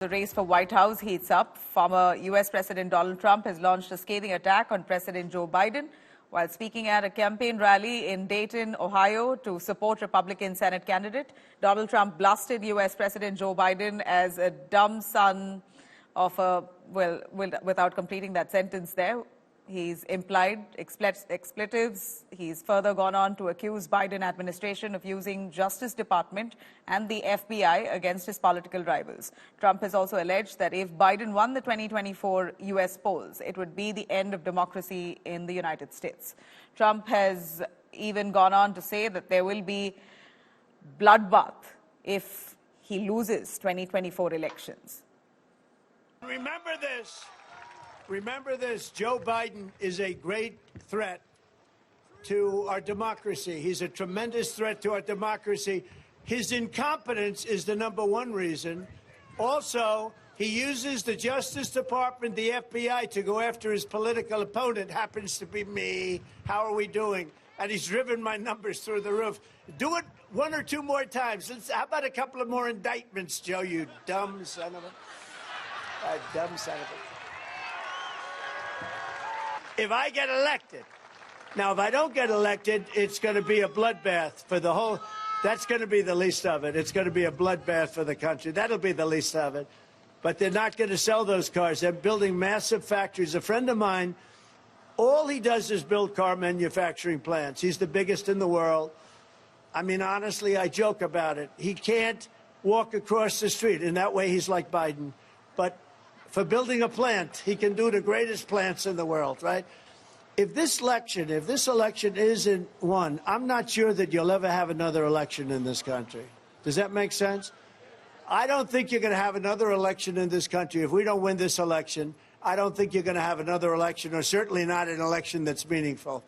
The race for White House heats up. Former U.S. President Donald Trump has launched a scathing attack on President Joe Biden while speaking at a campaign rally in Dayton, Ohio, to support Republican Senate candidate. Donald Trump blasted U.S. President Joe Biden as a dumb son of a, without completing that sentence there. He's implied expletives. He's further gone on to accuse Biden administration of using Justice Department and the FBI against his political rivals. Trump has also alleged that if Biden won the 2024 U.S. polls, it would be the end of democracy in the United States. Trump has even gone on to say that there will be bloodbath if he loses 2024 elections. Remember this, Joe Biden is a great threat to our democracy. He's a tremendous threat to our democracy. His incompetence is the #1 reason. Also, he uses the Justice Department, the FBI, to go after his political opponent. Happens to be me. How are we doing? And he's driven my numbers through the roof. Do it 1 or 2 more times. How about a couple of more indictments, Joe, you dumb son of a... dumb son of a... If I get elected, now if I don't get elected, it's going to be a bloodbath for the whole, that's going to be the least of it. It's going to be a bloodbath for the country. That'll be the least of it. But they're not going to sell those cars. They're building massive factories. A friend of mine, all he does is build car manufacturing plants. He's the biggest in the world. I mean, honestly, I joke about it. He can't walk across the street. In that way, he's like Biden. But for building a plant, he can do the greatest plants in the world, right? If this election isn't won, I'm not sure that you'll ever have another election in this country. Does that make sense? I don't think you're going to have another election in this country. If we don't win this election, I don't think you're going to have another election, or certainly not an election that's meaningful.